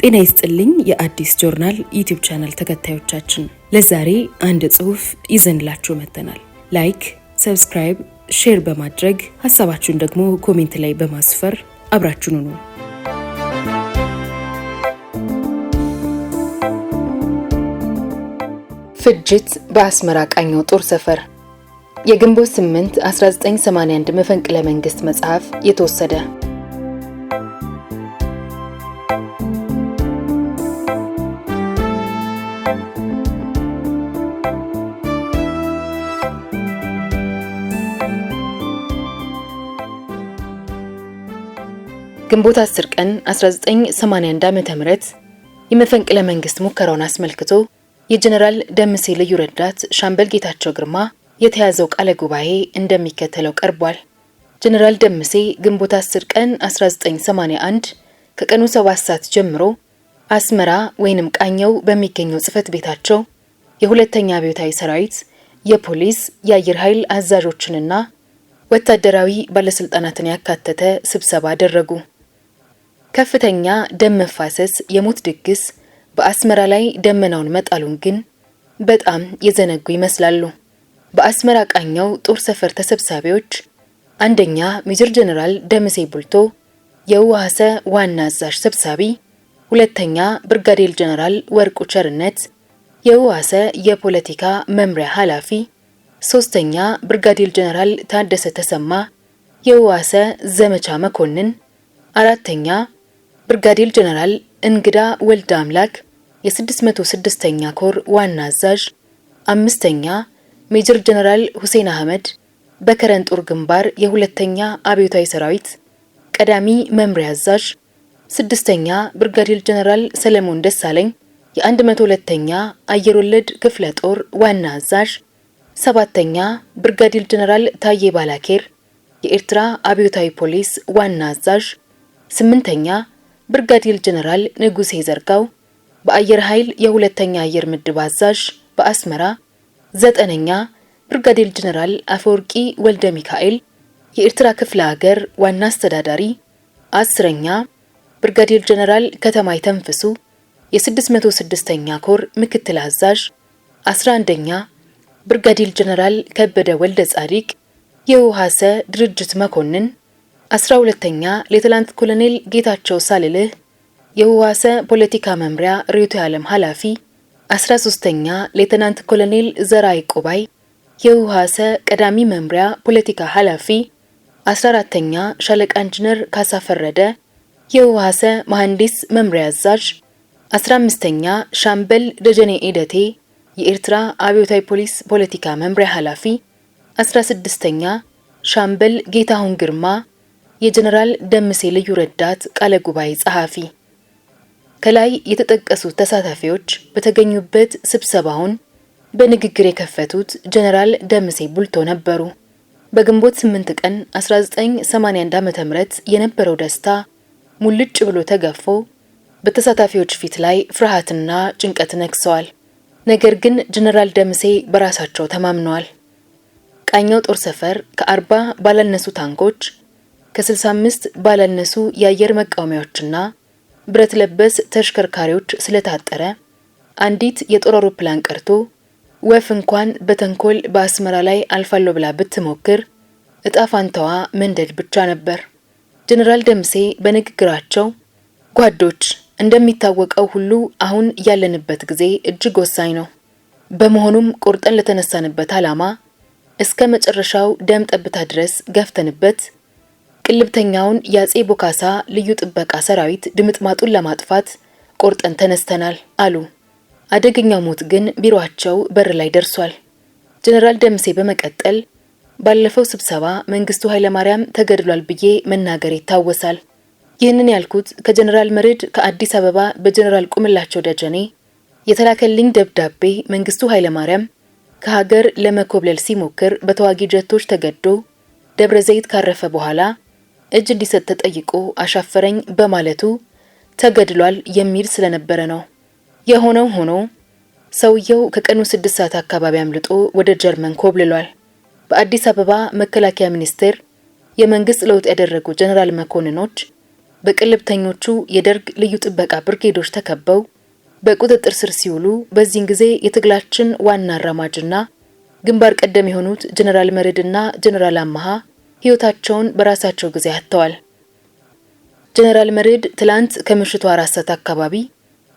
ጤና ይስጥልኝ የአዲስ ጆርናል ዩቲዩብ ቻናል ተከታዮቻችን፣ ለዛሬ አንድ ጽሑፍ ይዘንላችሁ መጥተናል። ላይክ፣ ሰብስክራይብ፣ ሼር በማድረግ ሐሳባችሁን ደግሞ ኮሜንት ላይ በማስፈር አብራችሁን ሁኑ። ፍጅት በአስመራ ቃኘው ጦር ሰፈር። የግንቦት 8 1981 መፈንቅለ መንግስት መጽሐፍ የተወሰደ። ግንቦት 10 ቀን 1981 ዓ.ም የመፈንቅለ መንግስት ሙከራውን አስመልክቶ የጀነራል ደምሴ ልዩ ረዳት ሻምበል ጌታቸው ግርማ የተያዘው ቃለ ጉባኤ እንደሚከተለው ቀርቧል። ጀነራል ደምሴ ግንቦት 10 ቀን 1981 ከቀኑ 7 ሰዓት ጀምሮ አስመራ ወይንም ቃኘው በሚገኘው ጽህፈት ቤታቸው የሁለተኛ አብዮታዊ ሰራዊት የፖሊስ የአየር ኃይል አዛዦችንና ወታደራዊ ባለስልጣናትን ያካተተ ስብሰባ አደረጉ። ከፍተኛ ደም መፋሰስ፣ የሞት ድግስ በአስመራ ላይ ደመናውን መጣሉን ግን በጣም የዘነጉ ይመስላሉ። በአስመራ ቃኘው ጦር ሰፈር ተሰብሳቢዎች አንደኛ ሜጀር ጀነራል ደምሴ ቡልቶ የውሃሰ ዋና አዛዥ ሰብሳቢ፣ ሁለተኛ ብርጋዴር ጀነራል ወርቁ ቸርነት የውሃሰ የፖለቲካ መምሪያ ኃላፊ፣ ሶስተኛ ብርጋዴር ጀነራል ታደሰ ተሰማ የውሃሰ ዘመቻ መኮንን፣ አራተኛ ብርጋዴር ጀነራል እንግዳ ወልደ አምላክ የ606ኛ ኮር ዋና አዛዥ፣ አምስተኛ ሜጀር ጀነራል ሁሴን አህመድ በከረን ጦር ግንባር የሁለተኛ አብዮታዊ ሰራዊት ቀዳሚ መምሪያ አዛዥ፣ ስድስተኛ ብርጋዴር ጀነራል ሰለሞን ደሳለኝ የ102ኛ አየር ወለድ ክፍለ ጦር ዋና አዛዥ፣ ሰባተኛ ብርጋዴር ጀነራል ታዬ ባላኬር የኤርትራ አብዮታዊ ፖሊስ ዋና አዛዥ፣ ስምንተኛ ብርጋዴር ጀነራል ንጉሴ ዘርጋው በአየር ኃይል የሁለተኛ አየር ምድብ አዛዥ በአስመራ፣ ዘጠነኛ ብርጋዴር ጀነራል አፈወርቂ ወልደ ሚካኤል የኤርትራ ክፍለ ሀገር ዋና አስተዳዳሪ፣ አስረኛ ብርጋዴር ጀነራል ከተማይ ተንፍሱ የ606ኛ ኮር ምክትል አዛዥ፣ 11ኛ ብርጋዴር ጀነራል ከበደ ወልደ ጻዲቅ የውሃሰ ድርጅት መኮንን፣ 12ኛ ሌተናንት ኮሎኔል ጌታቸው ሳልልህ የውሃሰ ፖለቲካ መምሪያ ርዕዮተ ዓለም ኃላፊ፣ 13ኛ ሌተናንት ኮሎኔል ዘራይ ቆባይ የውሃሰ ቀዳሚ መምሪያ ፖለቲካ ኃላፊ፣ 14ኛ ሻለቃ ኢንጂነር ካሳ ፈረደ የውሃሰ መሐንዲስ መምሪያ አዛዥ፣ 15ኛ ሻምበል ደጀኔ ኤደቴ የኤርትራ አብዮታዊ ፖሊስ ፖለቲካ መምሪያ ኃላፊ፣ 16ኛ ሻምበል ጌታሁን ግርማ የጀነራል ደምሴ ልዩ ረዳት ቃለ ጉባኤ ጸሐፊ። ከላይ የተጠቀሱት ተሳታፊዎች በተገኙበት ስብሰባውን በንግግር የከፈቱት ጀነራል ደምሴ ቡልቶ ነበሩ። በግንቦት 8 ቀን 1981 ዓ.ም የነበረው ደስታ ሙልጭ ብሎ ተገፎ በተሳታፊዎች ፊት ላይ ፍርሃትና ጭንቀት ነግሰዋል። ነገር ግን ጀነራል ደምሴ በራሳቸው ተማምነዋል። ቃኘው ጦር ሰፈር ከ40 ባላነሱ ታንኮች ከ65 ባላነሱ የአየር መቃወሚያዎችና ብረት ለበስ ተሽከርካሪዎች ስለታጠረ አንዲት የጦር አውሮፕላን ቀርቶ ወፍ እንኳን በተንኮል በአስመራ ላይ አልፋለሁ ብላ ብትሞክር እጣ ፋንታዋ መንደድ ብቻ ነበር። ጀነራል ደምሴ በንግግራቸው ጓዶች፣ እንደሚታወቀው ሁሉ አሁን ያለንበት ጊዜ እጅግ ወሳኝ ነው። በመሆኑም ቆርጠን ለተነሳንበት ዓላማ እስከ መጨረሻው ደም ጠብታ ድረስ ገፍተንበት ቅልብተኛውን ያጼ ቦካሳ ልዩ ጥበቃ ሰራዊት ድምጥማጡን ለማጥፋት ቆርጠን ተነስተናል አሉ። አደገኛው ሞት ግን ቢሮአቸው በር ላይ ደርሷል። ጀነራል ደምሴ በመቀጠል ባለፈው ስብሰባ መንግስቱ ኃይለማርያም ተገድሏል ብዬ መናገር ይታወሳል። ይህንን ያልኩት ከጀነራል መርድ ከአዲስ አበባ በጀነራል ቁምላቸው ደጀኔ የተላከልኝ ደብዳቤ መንግስቱ ኃይለማርያም ከሀገር ለመኮብለል ሲሞክር በተዋጊ ጀቶች ተገዶ ደብረ ዘይት ካረፈ በኋላ እጅ እንዲሰጥ ተጠይቆ አሻፈረኝ በማለቱ ተገድሏል የሚል ስለነበረ ነው። የሆነው ሆኖ ሰውየው ከቀኑ 6 ሰዓት አካባቢ አምልጦ ወደ ጀርመን ኮብልሏል። በአዲስ አበባ መከላከያ ሚኒስቴር የመንግስት ለውጥ ያደረጉ ጀነራል መኮንኖች በቅልብተኞቹ የደርግ ልዩ ጥበቃ ብርጌዶች ተከበው በቁጥጥር ስር ሲውሉ በዚህን ጊዜ የትግላችን ዋና አራማጅና ግንባር ቀደም የሆኑት ጀነራል መርዕድና ጀነራል አማሃ ሕይወታቸውን በራሳቸው ጊዜ አጥተዋል። ጀነራል መርዕድ ትላንት ከምሽቱ 4 ሰዓት አካባቢ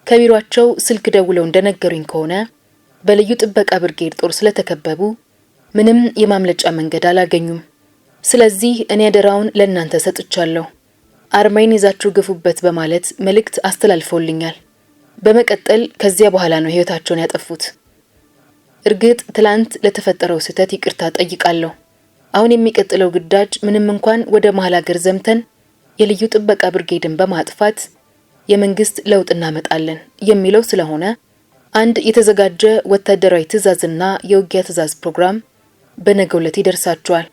ከቢሮአቸው ስልክ ደውለው እንደነገሩኝ ከሆነ በልዩ ጥበቃ ብርጌድ ጦር ስለተከበቡ ምንም የማምለጫ መንገድ አላገኙም። ስለዚህ እኔ አደራውን ለእናንተ ሰጥቻለሁ፣ አርማይን ይዛችሁ ግፉበት በማለት መልእክት አስተላልፈውልኛል። በመቀጠል ከዚያ በኋላ ነው ሕይወታቸውን ያጠፉት። እርግጥ ትላንት ለተፈጠረው ስህተት ይቅርታ ጠይቃለሁ። አሁን የሚቀጥለው ግዳጅ ምንም እንኳን ወደ መሃል ሀገር ዘምተን የልዩ ጥበቃ ብርጌድን በማጥፋት የመንግስት ለውጥ እናመጣለን የሚለው ስለሆነ አንድ የተዘጋጀ ወታደራዊ ትዕዛዝና የውጊያ ትዕዛዝ ፕሮግራም በነገው ዕለት ይደርሳቸዋል።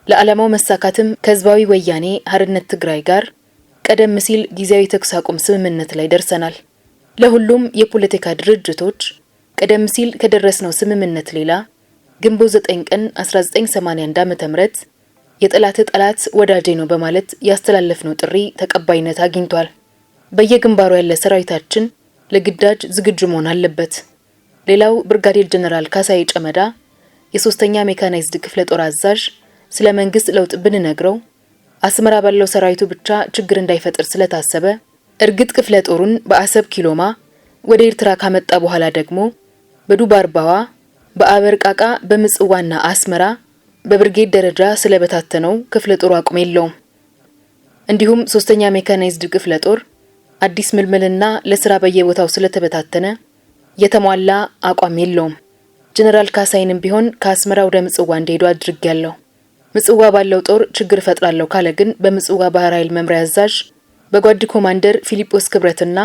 ለዓላማው መሳካትም ከህዝባዊ ወያኔ ሓርነት ትግራይ ጋር ቀደም ሲል ጊዜያዊ ተኩስ አቁም ስምምነት ላይ ደርሰናል። ለሁሉም የፖለቲካ ድርጅቶች ቀደም ሲል ከደረስነው ስምምነት ሌላ ግንቦት 9 ቀን 1981 ዓ.ም የጠላት ጠላት ወዳጄ ነው በማለት ያስተላለፍነው ጥሪ ተቀባይነት አግኝቷል። በየግንባሩ ያለ ሰራዊታችን ለግዳጅ ዝግጁ መሆን አለበት። ሌላው ብርጋዴር ጀነራል ካሳይ ጨመዳ የ3ኛ ሜካናይዝድ ክፍለ ጦር አዛዥ ስለ መንግስት ለውጥ ብንነግረው አስመራ ባለው ሰራዊቱ ብቻ ችግር እንዳይፈጥር ስለታሰበ እርግጥ ክፍለ ጦሩን በአሰብ ኪሎማ ወደ ኤርትራ ካመጣ በኋላ ደግሞ በዱባርባዋ በአበርቃቃ በምጽዋና አስመራ በብርጌድ ደረጃ ስለበታተነው ክፍለ ጦሩ አቅም የለውም። እንዲሁም 3ኛ ሜካናይዝድ ክፍለ ጦር አዲስ ምልምልና ለስራ በየቦታው ስለተበታተነ የተሟላ አቋም የለውም። ጀነራል ካሳይንም ቢሆን ከአስመራ ወደ ምጽዋ እንዲሄዱ አድርጌያለሁ። ምጽዋ ባለው ጦር ችግር ፈጥራለሁ ካለ ግን በምጽዋ ባህር ኃይል መምሪያ አዛዥ በጓድ ኮማንደር ፊሊጶስ ክብረትና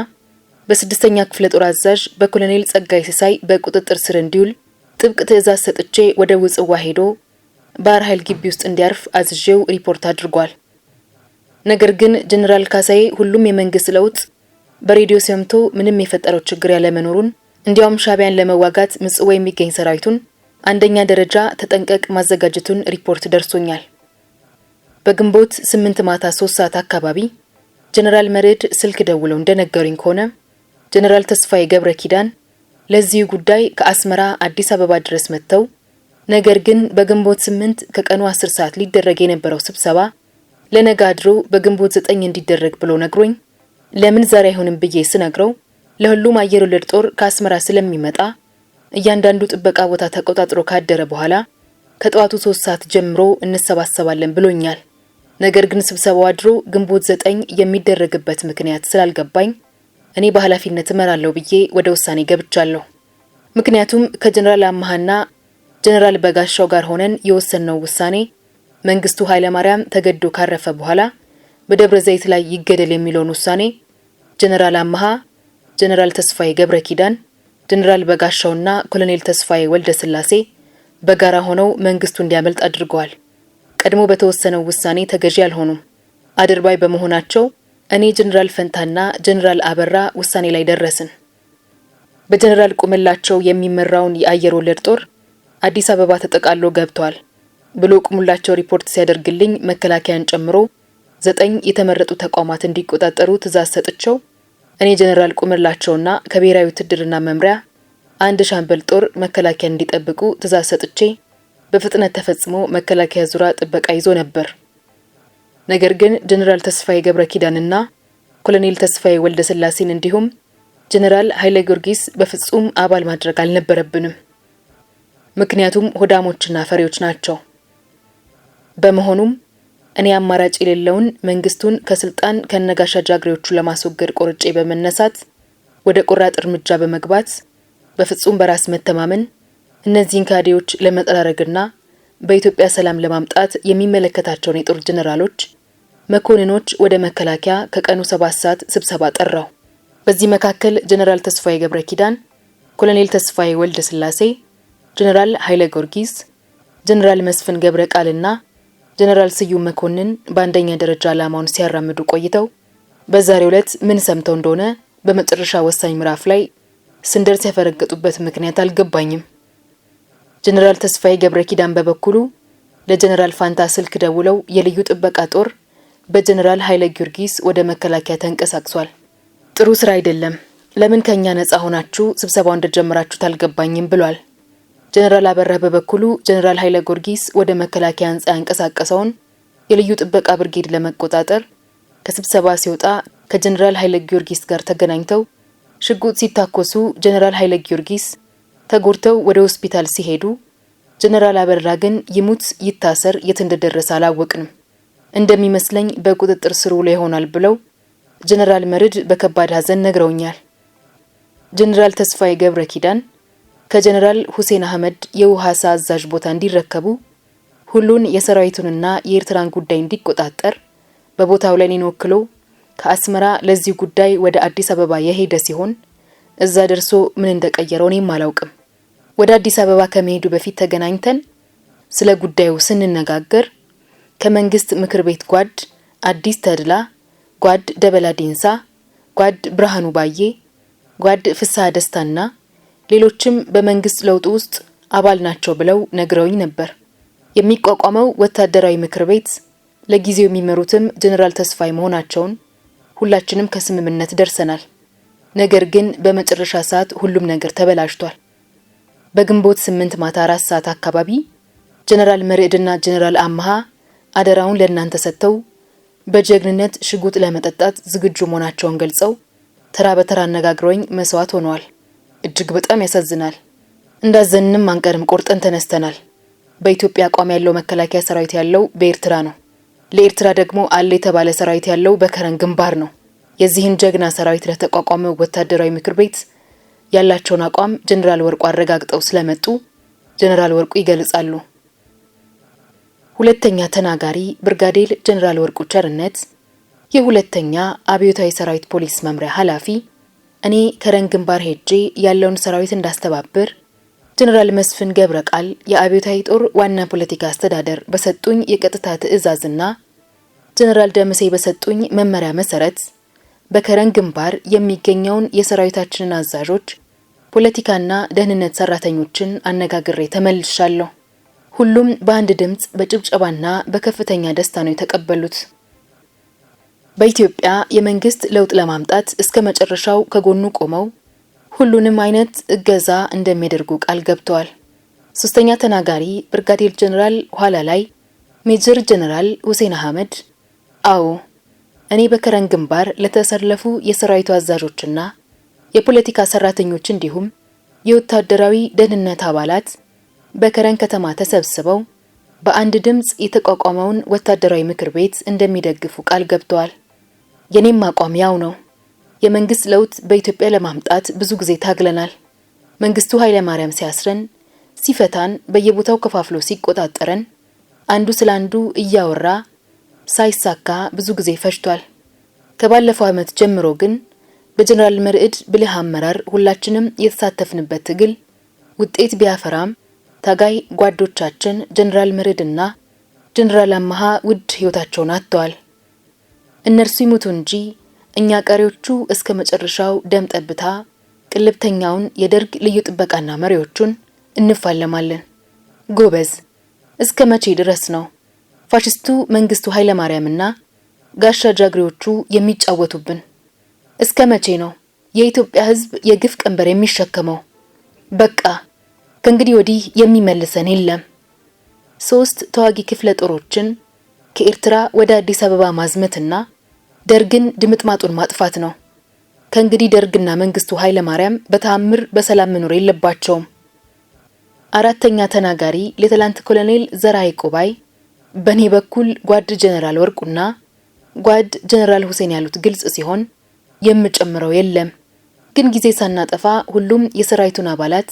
በ6ኛ ክፍለ ጦር አዛዥ በኮሎኔል ጸጋይ ሲሳይ በቁጥጥር ስር እንዲውል ጥብቅ ትዕዛዝ ሰጥቼ ወደ ምጽዋ ሄዶ ባህር ኃይል ግቢ ውስጥ እንዲያርፍ አዝዤው ሪፖርት አድርጓል። ነገር ግን ጀነራል ካሳይ ሁሉም የመንግስት ለውጥ በሬዲዮ ሰምቶ ምንም የፈጠረው ችግር ያለ መኖሩን እንዲያውም ሻቢያን ለመዋጋት ምጽዋ የሚገኝ ሰራዊቱን አንደኛ ደረጃ ተጠንቀቅ ማዘጋጀቱን ሪፖርት ደርሶኛል። በግንቦት 8 ማታ 3 ሰዓት አካባቢ ጀነራል መርዕድ ስልክ ደውለው እንደነገሩኝ ከሆነ ጀነራል ተስፋዬ ገብረ ኪዳን ለዚህ ጉዳይ ከአስመራ አዲስ አበባ ድረስ መጥተው ነገር ግን በግንቦት 8 ከቀኑ 10 ሰዓት ሊደረግ የነበረው ስብሰባ ለነገ አድሮ በግንቦት 9 እንዲደረግ ብሎ ነግሮኝ ለምን ዛሬ አይሆንም ብዬ ስነግረው ለሁሉም አየር ወለድ ጦር ከአስመራ ስለሚመጣ እያንዳንዱ ጥበቃ ቦታ ተቆጣጥሮ ካደረ በኋላ ከጠዋቱ 3 ሰዓት ጀምሮ እንሰባሰባለን ብሎኛል። ነገር ግን ስብሰባው አድሮ ግንቦት 9 የሚደረግበት ምክንያት ስላልገባኝ እኔ በኃላፊነት እመራለሁ ብዬ ወደ ውሳኔ ገብቻለሁ። ምክንያቱም ከጀነራል አማሃና ጀነራል በጋሻው ጋር ሆነን የወሰነው ውሳኔ መንግስቱ ኃይለ ማርያም ተገዶ ካረፈ በኋላ በደብረ ዘይት ላይ ይገደል የሚለውን ውሳኔ ጀነራል አማሃ፣ ጀነራል ተስፋዬ ገብረ ኪዳን፣ ጀነራል በጋሻውና ኮሎኔል ተስፋዬ ወልደ ስላሴ በጋራ ሆነው መንግስቱ እንዲያመልጥ አድርገዋል። ቀድሞ በተወሰነው ውሳኔ ተገዢ አልሆኑም። አድርባይ በመሆናቸው እኔ ጀነራል ፈንታና ጀነራል አበራ ውሳኔ ላይ ደረስን። በጀነራል ቁምላቸው የሚመራውን የአየር ወለድ ጦር አዲስ አበባ ተጠቃሎ ገብቷል ብሎ ቁምላቸው ሪፖርት ሲያደርግልኝ መከላከያን ጨምሮ 9 የተመረጡ ተቋማት እንዲቆጣጠሩ ትዕዛዝ ሰጥቸው እኔ ጀነራል ቁምላቸውና ከብሔራዊ ውትድርና መምሪያ አንድ ሻምበል ጦር መከላከያን እንዲጠብቁ ትዕዛዝ ሰጥቼ በፍጥነት ተፈጽሞ መከላከያ ዙራ ጥበቃ ይዞ ነበር። ነገር ግን ጀነራል ተስፋዬ ገብረ ኪዳንና ኮሎኔል ተስፋዬ ወልደ ስላሴን እንዲሁም ጀነራል ኃይለ ጊዮርጊስ በፍጹም አባል ማድረግ አልነበረብንም። ምክንያቱም ሆዳሞችና ፈሪዎች ናቸው። በመሆኑም እኔ አማራጭ የሌለውን መንግስቱን ከስልጣን ከነጋሻ ጃግሬዎቹ ለማስወገድ ቆርጬ በመነሳት ወደ ቆራጥ እርምጃ በመግባት በፍጹም በራስ መተማመን እነዚህን ካድሬዎች ለመጠራረግና በኢትዮጵያ ሰላም ለማምጣት የሚመለከታቸውን የጦር ጀነራሎች መኮንኖች ወደ መከላከያ ከቀኑ 7 ሰዓት ስብሰባ ጠራው። በዚህ መካከል ጀነራል ተስፋዬ ገብረ ኪዳን፣ ኮሎኔል ተስፋዬ ወልደ ስላሴ፣ ጀነራል ኃይለ ጊዮርጊስ፣ ጀነራል መስፍን ገብረ ቃልና ጀነራል ስዩም መኮንን በአንደኛ ደረጃ ዓላማውን ሲያራምዱ ቆይተው በዛሬው ዕለት ምን ሰምተው እንደሆነ በመጨረሻ ወሳኝ ምዕራፍ ላይ ስንደርስ ያፈረገጡበት ምክንያት አልገባኝም። ጀነራል ተስፋዬ ገብረ ኪዳን በበኩሉ ለጀነራል ፋንታ ስልክ ደውለው የልዩ ጥበቃ ጦር በጀነራል ኃይለ ጊዮርጊስ ወደ መከላከያ ተንቀሳቅሷል። ጥሩ ስራ አይደለም። ለምን ከኛ ነፃ ሆናችሁ ስብሰባው እንደጀመራችሁ አልገባኝም ብሏል። ጀነራል አበራ በበኩሉ ጀነራል ኃይለ ጊዮርጊስ ወደ መከላከያ አንጻ ያንቀሳቀሰውን የልዩ ጥበቃ ብርጌድ ለመቆጣጠር ከስብሰባ ሲወጣ ከጀነራል ኃይለ ጊዮርጊስ ጋር ተገናኝተው ሽጉጥ ሲታኮሱ ጀነራል ኃይለ ጊዮርጊስ ተጎድተው ወደ ሆስፒታል ሲሄዱ ጀነራል አበራ ግን ይሙት ይታሰር የት እንደደረሰ አላወቅንም፣ እንደሚመስለኝ በቁጥጥር ስር ውሎ ይሆናል ብለው ጀነራል መርድ በከባድ ሐዘን ነግረውኛል። ጀነራል ተስፋዬ ገብረ ኪዳን ከጀነራል ሁሴን አህመድ የውሃሳ አዛዥ ቦታ እንዲረከቡ ሁሉን የሰራዊቱንና የኤርትራን ጉዳይ እንዲቆጣጠር በቦታው ላይ እኔን ወክሎ ከአስመራ ለዚህ ጉዳይ ወደ አዲስ አበባ የሄደ ሲሆን እዛ ደርሶ ምን እንደቀየረው እኔም አላውቅም። ወደ አዲስ አበባ ከመሄዱ በፊት ተገናኝተን ስለ ጉዳዩ ስንነጋገር ከመንግስት ምክር ቤት ጓድ አዲስ ተድላ፣ ጓድ ደበላ ዲንሳ፣ ጓድ ብርሃኑ ባዬ፣ ጓድ ፍስሐ ደስታና ሌሎችም በመንግስት ለውጥ ውስጥ አባል ናቸው ብለው ነግረውኝ ነበር። የሚቋቋመው ወታደራዊ ምክር ቤት ለጊዜው የሚመሩትም ጀነራል ተስፋዬ መሆናቸውን ሁላችንም ከስምምነት ደርሰናል። ነገር ግን በመጨረሻ ሰዓት ሁሉም ነገር ተበላሽቷል። በግንቦት 8 ማታ 4 ሰዓት አካባቢ ጀነራል መርዕድና ጀነራል አምሃ አደራውን ለእናንተ ሰጥተው በጀግንነት ሽጉጥ ለመጠጣት ዝግጁ መሆናቸውን ገልጸው ተራ በተራ አነጋግረውኝ መስዋዕት ሆነዋል። እጅግ በጣም ያሳዝናል። እንዳዘንንም አንቀርም፣ ቆርጠን ተነስተናል። በኢትዮጵያ አቋም ያለው መከላከያ ሰራዊት ያለው በኤርትራ ነው። ለኤርትራ ደግሞ አለ የተባለ ሰራዊት ያለው በከረን ግንባር ነው። የዚህን ጀግና ሰራዊት ለተቋቋመው ወታደራዊ ምክር ቤት ያላቸውን አቋም ጀነራል ወርቁ አረጋግጠው ስለመጡ ጀነራል ወርቁ ይገልጻሉ። ሁለተኛ ተናጋሪ ብርጋዴር ጀነራል ወርቁ ቸርነት የሁለተኛ አብዮታዊ ሰራዊት ፖሊስ መምሪያ ኃላፊ፣ እኔ ከረን ግንባር ሄጄ ያለውን ሰራዊት እንዳስተባብር ጀነራል መስፍን ገብረ ቃል የአብዮታዊ ጦር ዋና ፖለቲካ አስተዳደር በሰጡኝ የቀጥታ ትዕዛዝና ጀነራል ደምሴ በሰጡኝ መመሪያ መሰረት በከረን ግንባር የሚገኘውን የሰራዊታችንን አዛዦች፣ ፖለቲካና ደህንነት ሰራተኞችን አነጋግሬ ተመልሻለሁ። ሁሉም በአንድ ድምጽ በጭብጨባና በከፍተኛ ደስታ ነው የተቀበሉት። በኢትዮጵያ የመንግስት ለውጥ ለማምጣት እስከ መጨረሻው ከጎኑ ቆመው ሁሉንም አይነት እገዛ እንደሚያደርጉ ቃል ገብተዋል። ሶስተኛ ተናጋሪ ብርጋዴር ጀነራል ኋላ ላይ ሜጀር ጀነራል ሁሴን አህመድ፣ አዎ እኔ በከረን ግንባር ለተሰለፉ የሰራዊቱ አዛዦችና የፖለቲካ ሰራተኞች እንዲሁም የወታደራዊ ደህንነት አባላት በከረን ከተማ ተሰብስበው በአንድ ድምጽ የተቋቋመውን ወታደራዊ ምክር ቤት እንደሚደግፉ ቃል ገብተዋል። የኔም አቋም ያው ነው። የመንግስት ለውጥ በኢትዮጵያ ለማምጣት ብዙ ጊዜ ታግለናል። መንግስቱ ኃይለ ማርያም ሲያስረን፣ ሲፈታን፣ በየቦታው ከፋፍሎ ሲቆጣጠረን አንዱ ስላንዱ እያወራ ሳይሳካ ብዙ ጊዜ ፈጅቷል። ከባለፈው ዓመት ጀምሮ ግን በጀነራል መርዕድ ብልህ አመራር ሁላችንም የተሳተፍንበት ትግል ውጤት ቢያፈራም ታጋይ ጓዶቻችን ጀነራል መርዕድና ጀነራል አምሃ ውድ ህይወታቸውን አጥተዋል። እነርሱ ይሙቱ እንጂ እኛ ቀሪዎቹ እስከ መጨረሻው ደም ጠብታ ቅልብተኛውን የደርግ ልዩ ጥበቃና መሪዎቹን እንፋለማለን። ጎበዝ፣ እስከ መቼ ድረስ ነው ፋሽስቱ መንግስቱ ኃይለ ማርያምና ጋሻ ጃግሬዎቹ የሚጫወቱብን? እስከ መቼ ነው የኢትዮጵያ ህዝብ የግፍ ቀንበር የሚሸከመው? በቃ ከእንግዲህ ወዲህ የሚመልሰን የለም። 3 ተዋጊ ክፍለ ጦሮችን ከኤርትራ ወደ አዲስ አበባ ማዝመትና ደርግን ድምጥማጡን ማጥፋት ነው። ከእንግዲህ ደርግና መንግስቱ ኃይለ ማርያም በተአምር በሰላም መኖር የለባቸውም። አራተኛ ተናጋሪ ሌተናንት ኮሎኔል ዘራይ ቆባይ፣ በኔ በኩል ጓድ ጀነራል ወርቁና ጓድ ጀነራል ሁሴን ያሉት ግልጽ ሲሆን የምጨምረው የለም። ግን ጊዜ ሳናጠፋ ሁሉም የሰራዊቱን አባላት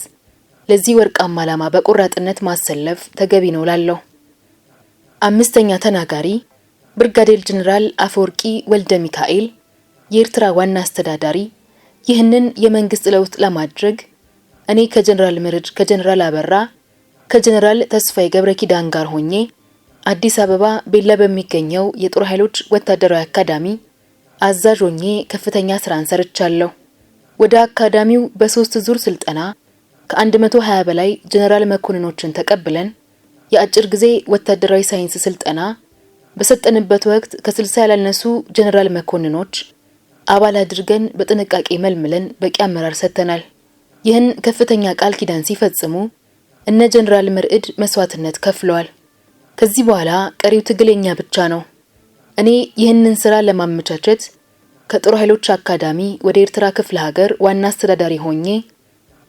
ለዚህ ወርቃማ ዓላማ በቆራጥነት ማሰለፍ ተገቢ ነው ላለው። አምስተኛ ተናጋሪ ብርጋዴር ጀነራል አፈወርቂ ወልደ ሚካኤል የኤርትራ ዋና አስተዳዳሪ፣ ይህንን የመንግስት ለውጥ ለማድረግ እኔ ከጀነራል መርዕድ፣ ከጀነራል አበራ፣ ከጀነራል ተስፋዬ ገብረ ኪዳን ጋር ሆኜ አዲስ አበባ ቤላ በሚገኘው የጦር ኃይሎች ወታደራዊ አካዳሚ አዛዥ ሆኜ ከፍተኛ ስራን ሰርቻለሁ። ወደ አካዳሚው በ3 ዙር ስልጠና ከ120 በላይ ጀነራል መኮንኖችን ተቀብለን የአጭር ጊዜ ወታደራዊ ሳይንስ ስልጠና በሰጠንበት ወቅት ከ60 ያላነሱ ጀነራል መኮንኖች አባል አድርገን በጥንቃቄ መልምለን በቂ አመራር ሰጥተናል። ይህን ከፍተኛ ቃል ኪዳን ሲፈጽሙ እነ ጀነራል መርዕድ መስዋዕትነት ከፍለዋል። ከዚህ በኋላ ቀሪው ትግለኛ ብቻ ነው። እኔ ይህንን ስራ ለማመቻቸት ከጦር ኃይሎች አካዳሚ ወደ ኤርትራ ክፍለ ሀገር ዋና አስተዳዳሪ ሆኜ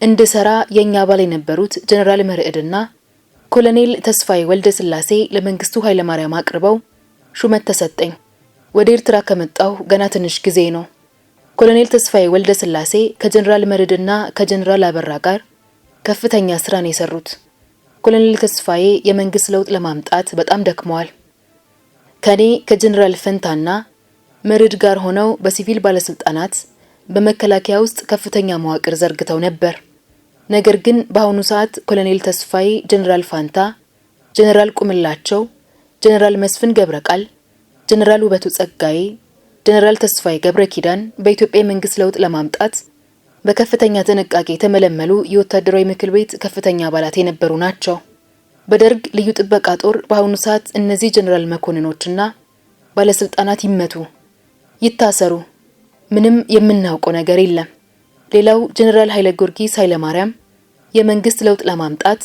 እንድሰራ የኛ አባል የነበሩት ጀነራል መርዕድና ኮሎኔል ተስፋዬ ወልደ ስላሴ ለመንግስቱ ኃይለማርያም አቅርበው ሹመት ተሰጠኝ። ወደ ኤርትራ ከመጣሁ ገና ትንሽ ጊዜ ነው። ኮሎኔል ተስፋዬ ወልደ ስላሴ ከጀነራል መርዕድና ከጀነራል አበራ ጋር ከፍተኛ ስራን የሰሩት። ኮሎኔል ተስፋዬ የመንግስት ለውጥ ለማምጣት በጣም ደክመዋል። ከኔ ከጀነራል ፈንታና መርዕድ ጋር ሆነው በሲቪል ባለስልጣናት በመከላከያ ውስጥ ከፍተኛ መዋቅር ዘርግተው ነበር። ነገር ግን በአሁኑ ሰዓት ኮሎኔል ተስፋዬ፣ ጀነራል ፋንታ፣ ጀነራል ቁምላቸው፣ ጀነራል መስፍን ገብረቃል፣ ጀነራል ውበቱ ጸጋዬ፣ ጀነራል ተስፋዬ ገብረ ኪዳን በኢትዮጵያ መንግስት ለውጥ ለማምጣት በከፍተኛ ጥንቃቄ የተመለመሉ የወታደራዊ ምክር ቤት ከፍተኛ አባላት የነበሩ ናቸው። በደርግ ልዩ ጥበቃ ጦር በአሁኑ ሰዓት እነዚህ ጀነራል መኮንኖችና ባለስልጣናት ይመቱ፣ ይታሰሩ፣ ምንም የምናውቀው ነገር የለም። ሌላው ጀነራል ኃይለ ጊዮርጊስ ኃይለ ማርያም የመንግስት ለውጥ ለማምጣት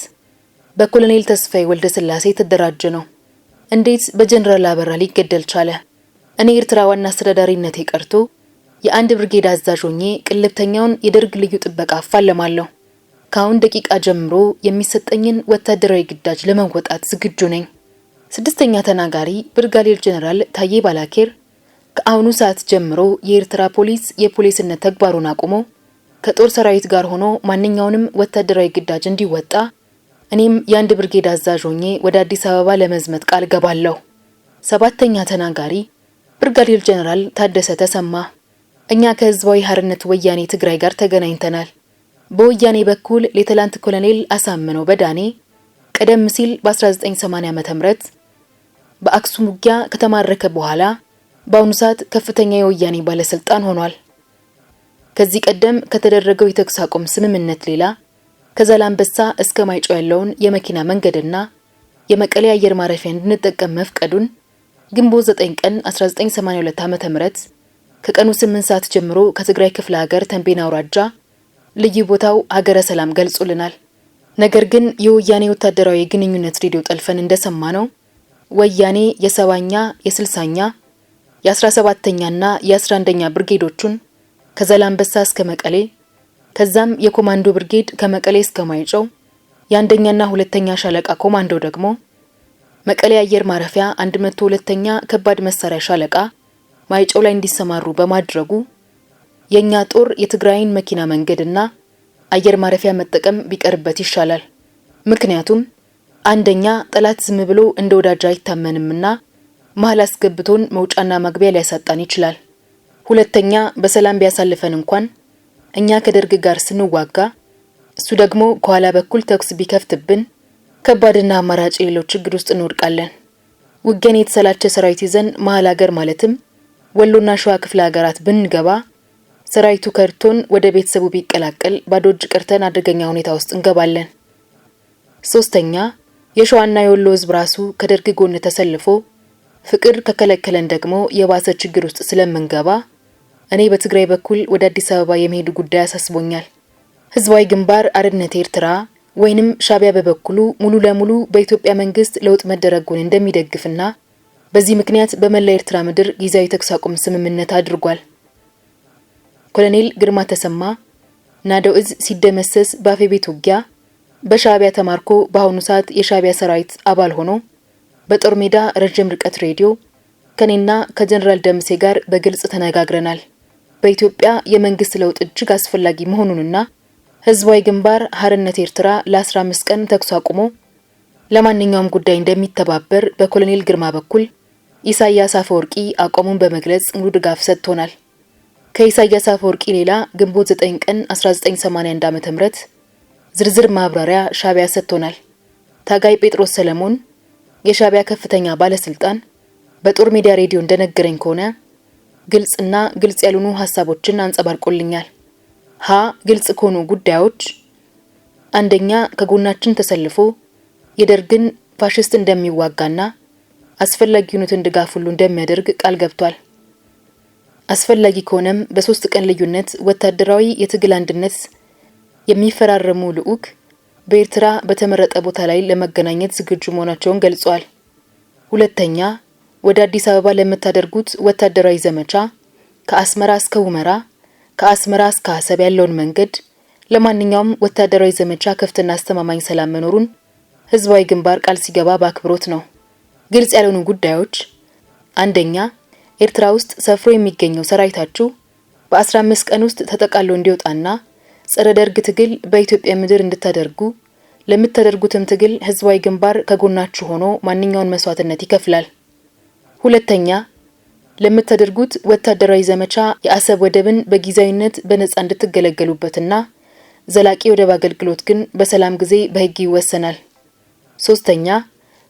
በኮሎኔል ተስፋዬ ወልደ ስላሴ ተደራጀ ነው። እንዴት በጀነራል አበራ ሊገደል ቻለ? እኔ ኤርትራ ዋና አስተዳዳሪነቴ ቀርቶ የአንድ ብርጌድ አዛዥ ሆኜ ቅልብተኛውን የደርግ ልዩ ጥበቃ አፋለማለሁ። ከአሁን ደቂቃ ጀምሮ የሚሰጠኝን ወታደራዊ ግዳጅ ለመወጣት ዝግጁ ነኝ። ስድስተኛ ተናጋሪ ብርጋዴር ጀነራል ታዬ ባላኬር ከአሁኑ ሰዓት ጀምሮ የኤርትራ ፖሊስ የፖሊስነት ተግባሩን አቁሞ ከጦር ሰራዊት ጋር ሆኖ ማንኛውንም ወታደራዊ ግዳጅ እንዲወጣ እኔም የአንድ ብርጌድ አዛዥ ሆኜ ወደ አዲስ አበባ ለመዝመት ቃል ገባለሁ። ሰባተኛ ተናጋሪ ብርጋዴር ጀነራል ታደሰ ተሰማ እኛ ከህዝባዊ ሓርነት ወያኔ ትግራይ ጋር ተገናኝተናል። በወያኔ በኩል ሌተናንት ኮሎኔል አሳምነው በዳኔ ቀደም ሲል በ1980 ዓ.ም በአክሱም ውጊያ ከተማረከ በኋላ በአሁኑ ሰዓት ከፍተኛ የወያኔ ባለስልጣን ሆኗል። ከዚህ ቀደም ከተደረገው የተኩስ አቁም ስምምነት ሌላ ከዛላምበሳ እስከ ማይጨው ያለውን የመኪና መንገድና የመቀሌ አየር ማረፊያ እንድንጠቀም መፍቀዱን ግንቦት 9 ቀን 1982 ዓ.ም ከቀኑ 8 ሰዓት ጀምሮ ከትግራይ ክፍለ ሀገር ተንቤን አውራጃ ልዩ ቦታው ሀገረ ሰላም ገልጾልናል። ነገር ግን የወያኔ ወታደራዊ ግንኙነት ሬዲዮ ጠልፈን እንደሰማነው ወያኔ የ70ኛ፣ የ60ኛ፣ የ17ኛና የ11ኛ ብርጌዶቹን ከዛላምበሳ እስከ መቀሌ ከዛም የኮማንዶ ብርጌድ ከመቀሌ እስከ ማይጨው የአንደኛና ሁለተኛ ሻለቃ ኮማንዶ ደግሞ መቀሌ አየር ማረፊያ 102ኛ ከባድ መሳሪያ ሻለቃ ማይጨው ላይ እንዲሰማሩ በማድረጉ የኛ ጦር የትግራይን መኪና መንገድና አየር ማረፊያ መጠቀም ቢቀርበት ይሻላል። ምክንያቱም አንደኛ ጠላት ዝም ብሎ እንደ ወዳጅ አይታመንምና መሃል አስገብቶን መውጫና መግቢያ ሊያሳጣን ይችላል። ሁለተኛ በሰላም ቢያሳልፈን እንኳን እኛ ከደርግ ጋር ስንዋጋ እሱ ደግሞ ከኋላ በኩል ተኩስ ቢከፍትብን ከባድና አማራጭ የሌለው ችግር ውስጥ እንወድቃለን። ውጊያን የተሰላቸ ሰራዊት ይዘን መሃል ሀገር ማለትም ወሎና ሸዋ ክፍለ ሀገራት ብንገባ ሰራዊቱ ከርቶን ወደ ቤተሰቡ ቢቀላቀል ባዶ እጅ ቀርተን አደገኛ ሁኔታ ውስጥ እንገባለን። ሶስተኛ የሸዋና የወሎ ህዝብ ራሱ ከደርግ ጎን ተሰልፎ ፍቅር ከከለከለን ደግሞ የባሰ ችግር ውስጥ ስለምንገባ እኔ በትግራይ በኩል ወደ አዲስ አበባ የመሄዱ ጉዳይ አሳስቦኛል። ህዝባዊ ግንባር ሓርነት ኤርትራ ወይንም ሻዕቢያ በበኩሉ ሙሉ ለሙሉ በኢትዮጵያ መንግስት ለውጥ መደረጉን እንደሚደግፍና በዚህ ምክንያት በመላ ኤርትራ ምድር ጊዜያዊ ተኩስ አቁም ስምምነት አድርጓል። ኮሎኔል ግርማ ተሰማ ናደው እዝ ሲደመሰስ በአፌ ቤት ውጊያ በሻዕቢያ ተማርኮ በአሁኑ ሰዓት የሻዕቢያ ሰራዊት አባል ሆኖ በጦር ሜዳ ረጅም ርቀት ሬዲዮ ከኔና ከጀነራል ደምሴ ጋር በግልጽ ተነጋግረናል። በኢትዮጵያ የመንግስት ለውጥ እጅግ አስፈላጊ መሆኑንና ህዝባዊ ግንባር ሓርነት ኤርትራ ለ15 ቀን ተኩስ አቁሞ ለማንኛውም ጉዳይ እንደሚተባበር በኮሎኔል ግርማ በኩል ኢሳያስ አፈወርቂ አቋሙን በመግለጽ ሙሉ ድጋፍ ሰጥቶናል። ከኢሳያስ አፈወርቂ ሌላ ግንቦት 9 ቀን 1981 ዓ.ም ዝርዝር ማብራሪያ ሻዕቢያ ሰጥቶናል። ታጋይ ጴጥሮስ ሰለሞን የሻዕቢያ ከፍተኛ ባለስልጣን በጦር ሜዳ ሬዲዮ እንደነገረኝ ከሆነ ግልጽና ግልጽ ያልሆኑ ሐሳቦችን አንጸባርቆልኛል። ግልጽ ከሆኑ ጉዳዮች አንደኛ ከጎናችን ተሰልፎ የደርግን ፋሽስት እንደሚዋጋና አስፈላጊውን ድጋፍ ሁሉ እንደሚያደርግ ቃል ገብቷል። አስፈላጊ ከሆነም በ3 ቀን ልዩነት ወታደራዊ የትግል አንድነት የሚፈራረሙ ልዑክ በኤርትራ በተመረጠ ቦታ ላይ ለመገናኘት ዝግጁ መሆናቸውን ገልጿል። ሁለተኛ፣ ወደ አዲስ አበባ ለምታደርጉት ወታደራዊ ዘመቻ ከአስመራ እስከ ሁመራ፣ ከአስመራ እስከ አሰብ ያለውን መንገድ ለማንኛውም ወታደራዊ ዘመቻ ክፍትና አስተማማኝ ሰላም መኖሩን ህዝባዊ ግንባር ቃል ሲገባ በአክብሮት ነው። ግልጽ ያልሆኑ ጉዳዮች፣ አንደኛ፣ ኤርትራ ውስጥ ሰፍሮ የሚገኘው ሰራዊታችሁ በ15 ቀን ውስጥ ተጠቃሎ እንዲወጣና ጸረ ደርግ ትግል በኢትዮጵያ ምድር እንድታደርጉ ለምታደርጉትም ትግል ህዝባዊ ግንባር ከጎናችሁ ሆኖ ማንኛውን መስዋዕትነት ይከፍላል። ሁለተኛ፣ ለምታደርጉት ወታደራዊ ዘመቻ የአሰብ ወደብን በጊዜያዊነት በነጻ እንድትገለገሉበትና ዘላቂ ወደብ አገልግሎት ግን በሰላም ጊዜ በህግ ይወሰናል። ሶስተኛ፣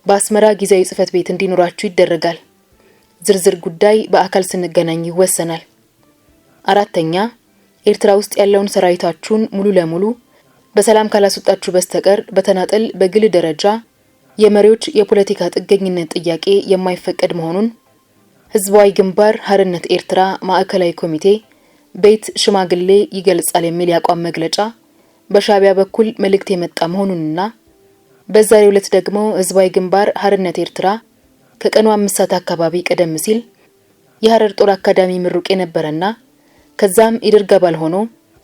በአስመራ ጊዜያዊ ጽህፈት ቤት እንዲኖራችሁ ይደረጋል። ዝርዝር ጉዳይ በአካል ስንገናኝ ይወሰናል። አራተኛ፣ ኤርትራ ውስጥ ያለውን ሰራዊታችሁን ሙሉ ለሙሉ በሰላም ካላስወጣችሁ በስተቀር በተናጠል በግል ደረጃ የመሪዎች የፖለቲካ ጥገኝነት ጥያቄ የማይፈቀድ መሆኑን ህዝባዊ ግንባር ሓርነት ኤርትራ ማዕከላዊ ኮሚቴ ቤት ሽማግሌ ይገልጻል የሚል ያቋም መግለጫ በሻዕቢያ በኩል መልእክት የመጣ መሆኑንና በዛሬው ዕለት ደግሞ ህዝባዊ ግንባር ሓርነት ኤርትራ ከቀኑ 5 ሰዓት አካባቢ ቀደም ሲል የሐረር ጦር አካዳሚ ምሩቅ የነበረና ከዛም ኢደርግ አባል ሆኖ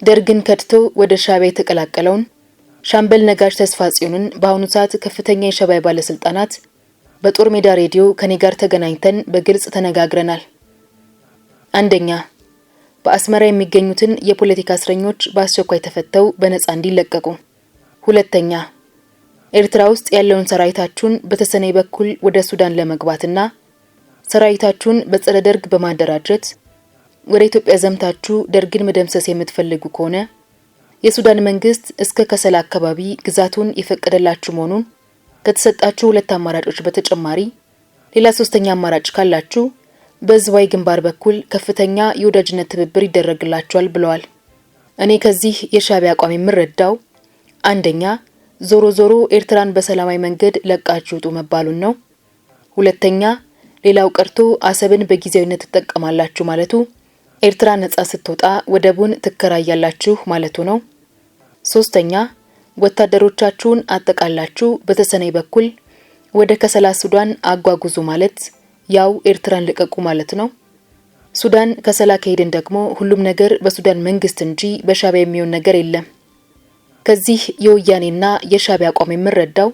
ደርግን ከድቶ ወደ ሻዕቢያ የተቀላቀለውን ሻምበል ነጋሽ ተስፋ ጽዮንን በአሁኑ ሰዓት ከፍተኛ የሻዕቢያ ባለስልጣናት በጦር ሜዳ ሬዲዮ ከኔ ጋር ተገናኝተን በግልጽ ተነጋግረናል። አንደኛ፣ በአስመራ የሚገኙትን የፖለቲካ እስረኞች በአስቸኳይ ተፈተው በነጻ እንዲለቀቁ። ሁለተኛ፣ ኤርትራ ውስጥ ያለውን ሰራዊታችሁን በተሰነይ በኩል ወደ ሱዳን ለመግባትና ሰራዊታችሁን በጸረ ደርግ በማደራጀት ወደ ኢትዮጵያ ዘምታችሁ ደርግን መደምሰስ የምትፈልጉ ከሆነ የሱዳን መንግስት እስከ ከሰላ አካባቢ ግዛቱን የፈቀደላችሁ መሆኑን ከተሰጣችሁ 2 አማራጮች በተጨማሪ ሌላ 3ኛ አማራጭ ካላችሁ በህዝባዊ ግንባር በኩል ከፍተኛ የወዳጅነት ትብብር ይደረግላችኋል ብለዋል። እኔ ከዚህ የሻዕቢያ አቋም የምረዳው አንደኛ፣ ዞሮ ዞሮ ኤርትራን በሰላማዊ መንገድ ለቃችሁ ውጡ መባሉን ነው። ሁለተኛ፣ ሌላው ቀርቶ አሰብን በጊዜያዊነት ተጠቀማላችሁ ማለቱ ኤርትራ ነጻ ስትወጣ ወደቡን ትከራያላችሁ ማለቱ ነው። ሶስተኛ፣ ወታደሮቻችሁን አጠቃላችሁ በተሰነይ በኩል ወደ ከሰላ ሱዳን አጓጉዙ ማለት ያው ኤርትራን ልቀቁ ማለት ነው። ሱዳን ከሰላ ከሄድን ደግሞ ሁሉም ነገር በሱዳን መንግስት እንጂ በሻዕቢያ የሚሆን ነገር የለም። ከዚህ የወያኔና የሻዕቢያ አቋም የምረዳው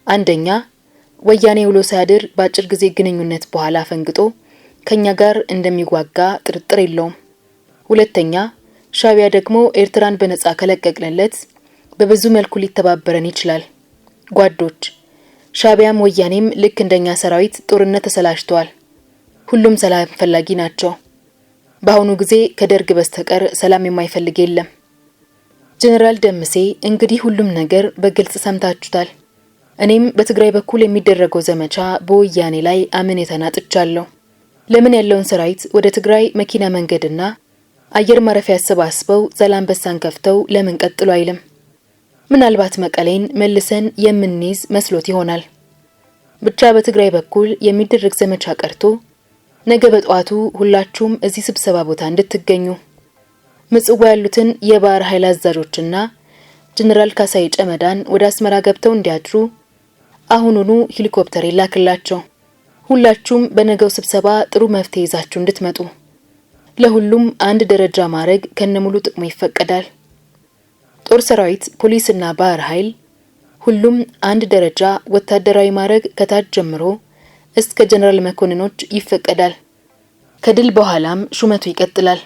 አንደኛ፣ ወያኔ ውሎ ሳያድር በአጭር ጊዜ ግንኙነት በኋላ ፈንግጦ ከኛ ጋር እንደሚዋጋ ጥርጥር የለውም። ሁለተኛ፣ ሻዕቢያ ደግሞ ኤርትራን በነጻ ከለቀቅንለት በብዙ መልኩ ሊተባበረን ይችላል። ጓዶች፣ ሻዕቢያም ወያኔም ልክ እንደኛ ሰራዊት ጦርነት ተሰላችተዋል። ሁሉም ሰላም ፈላጊ ናቸው። በአሁኑ ጊዜ ከደርግ በስተቀር ሰላም የማይፈልግ የለም። ጀነራል ደምሴ፣ እንግዲህ ሁሉም ነገር በግልጽ ሰምታችሁታል። እኔም በትግራይ በኩል የሚደረገው ዘመቻ በወያኔ ላይ አመኔታን አጥቻለሁ። ለምን ያለውን ሰራዊት ወደ ትግራይ መኪና መንገድና አየር ማረፊያ አሰባስበው ዛላምበሳን ከፍተው ለምን ቀጥሉ አይልም? ምናልባት መቀሌን መልሰን የምንይዝ መስሎት ይሆናል። ብቻ በትግራይ በኩል የሚደረግ ዘመቻ ቀርቶ ነገ በጠዋቱ ሁላችሁም እዚህ ስብሰባ ቦታ እንድትገኙ ምጽዋ ያሉትን የባህር ኃይል አዛዦችና ጀነራል ካሳይ ጨመዳን ወደ አስመራ ገብተው እንዲያድሩ አሁኑኑ ሄሊኮፕተር ይላክላቸው። ሁላችሁም በነገው ስብሰባ ጥሩ መፍትሄ ይዛችሁ እንድትመጡ። ለሁሉም አንድ ደረጃ ማዕረግ ከነሙሉ ጥቅሙ ይፈቀዳል። ጦር ሰራዊት፣ ፖሊስና ባህር ኃይል ሁሉም አንድ ደረጃ ወታደራዊ ማዕረግ ከታች ጀምሮ እስከ ጀነራል መኮንኖች ይፈቀዳል። ከድል በኋላም ሹመቱ ይቀጥላል።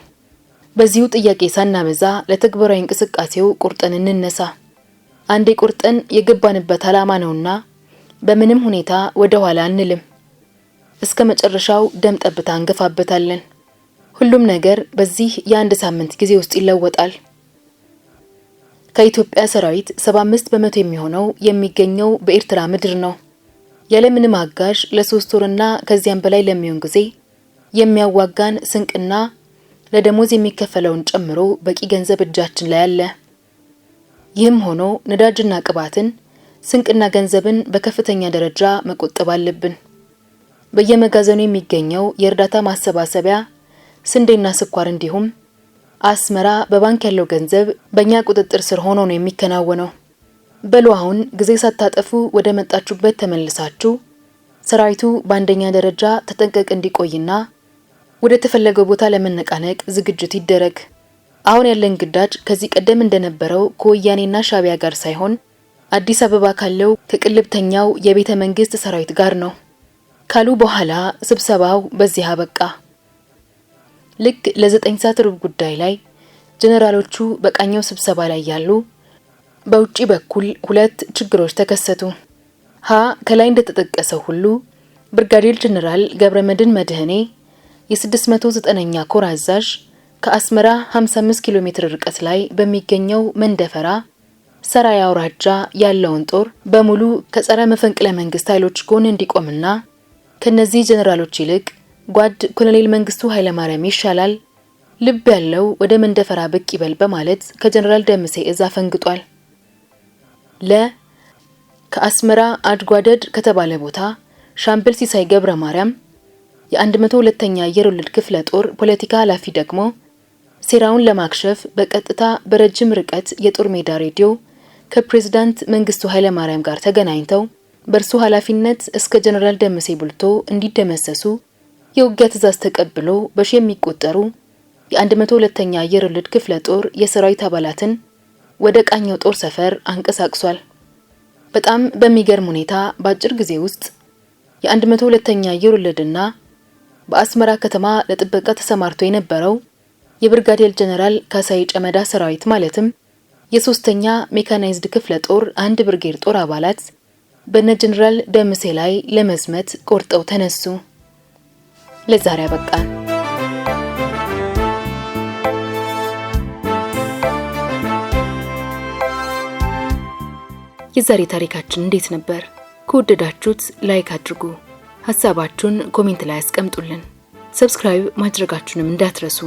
በዚሁ ጥያቄ ሳናበዛ ለተግባራዊ እንቅስቃሴው ቁርጠን እንነሳ። አንዴ ቁርጠን የገባንበት ዓላማ ነውና በምንም ሁኔታ ወደ ኋላ አንልም። እስከ መጨረሻው ደም ጠብታ እንገፋበታለን። ሁሉም ነገር በዚህ የአንድ ሳምንት ጊዜ ውስጥ ይለወጣል። ከኢትዮጵያ ሰራዊት 75% የሚሆነው የሚገኘው በኤርትራ ምድር ነው። ያለምንም አጋዥ ለ3 ወርና ከዚያም በላይ ለሚሆን ጊዜ የሚያዋጋን ስንቅና ለደሞዝ የሚከፈለውን ጨምሮ በቂ ገንዘብ እጃችን ላይ አለ። ይህም ሆኖ ነዳጅና ቅባትን፣ ስንቅና ገንዘብን በከፍተኛ ደረጃ መቆጠብ አለብን። በየመጋዘኑ የሚገኘው የእርዳታ ማሰባሰቢያ ስንዴና ስኳር እንዲሁም አስመራ በባንክ ያለው ገንዘብ በእኛ ቁጥጥር ስር ሆኖ ነው የሚከናወነው። በሉ አሁን ጊዜ ሳታጠፉ ወደ መጣችሁበት ተመልሳችሁ ሰራዊቱ በአንደኛ ደረጃ ተጠንቀቅ እንዲቆይና ወደ ተፈለገው ቦታ ለመነቃነቅ ዝግጅት ይደረግ። አሁን ያለን ግዳጅ ከዚህ ቀደም እንደነበረው ከወያኔና ሻቢያ ጋር ሳይሆን አዲስ አበባ ካለው ከቅልብተኛው የቤተ መንግስት ሰራዊት ጋር ነው ካሉ በኋላ ስብሰባው በዚህ አበቃ። ልክ ለ9 ሰዓት ሩብ ጉዳይ ላይ ጀነራሎቹ በቃኘው ስብሰባ ላይ ያሉ በውጪ በኩል ሁለት ችግሮች ተከሰቱ። ከላይ እንደተጠቀሰው ሁሉ ብርጋዴር ጀነራል ገብረመድህን መድህኔ የ609ኛ ኮር አዛዥ ከአስመራ 55 ኪሎ ሜትር ርቀት ላይ በሚገኘው መንደፈራ ሰራያ አውራጃ ያለውን ጦር በሙሉ ከጸረ መፈንቅለ መንግስት ኃይሎች ጎን እንዲቆምና ከነዚህ ጀነራሎች ይልቅ ጓድ ኮሎኔል መንግስቱ ኃይለማርያም ይሻላል፣ ልብ ያለው ወደ መንደፈራ ብቅ ይበል በማለት ከጀነራል ደምሴ እዝ አፈንግጧል። ከአስመራ አድጓደድ ከተባለ ቦታ ሻምበል ሲሳይ ገብረ ማርያም የ102ኛ አየር ወለድ ክፍለ ጦር ፖለቲካ ኃላፊ ደግሞ ሴራውን ለማክሸፍ በቀጥታ በረጅም ርቀት የጦር ሜዳ ሬዲዮ ከፕሬዝዳንት መንግስቱ ኃይለማርያም ጋር ተገናኝተው በእርሱ ኃላፊነት እስከ ጀነራል ደምሴ ቡልቶ እንዲደመሰሱ የውጊያ ትዕዛዝ ተቀብሎ በሺ የሚቆጠሩ የ102ኛ አየር ወለድ ክፍለ ጦር የሰራዊት አባላትን ወደ ቃኘው ጦር ሰፈር አንቀሳቅሷል። በጣም በሚገርም ሁኔታ በአጭር ጊዜ ውስጥ የ102ኛ አየር ወለድና በአስመራ ከተማ ለጥበቃ ተሰማርቶ የነበረው የብርጋዴር ጀነራል ካሳይ ጨመዳ ሰራዊት ማለትም የ3ኛ ሜካናይዝድ ክፍለ ጦር አንድ ብርጌድ ጦር አባላት በነ ጀነራል ደምሴ ላይ ለመዝመት ቆርጠው ተነሱ። ለዛሬ አበቃን። የዛሬ ታሪካችን እንዴት ነበር? ከወደዳችሁት ላይክ አድርጉ። ሐሳባችሁን ኮሜንት ላይ አስቀምጡልን። ሰብስክራይብ ማድረጋችሁንም እንዳትረሱ።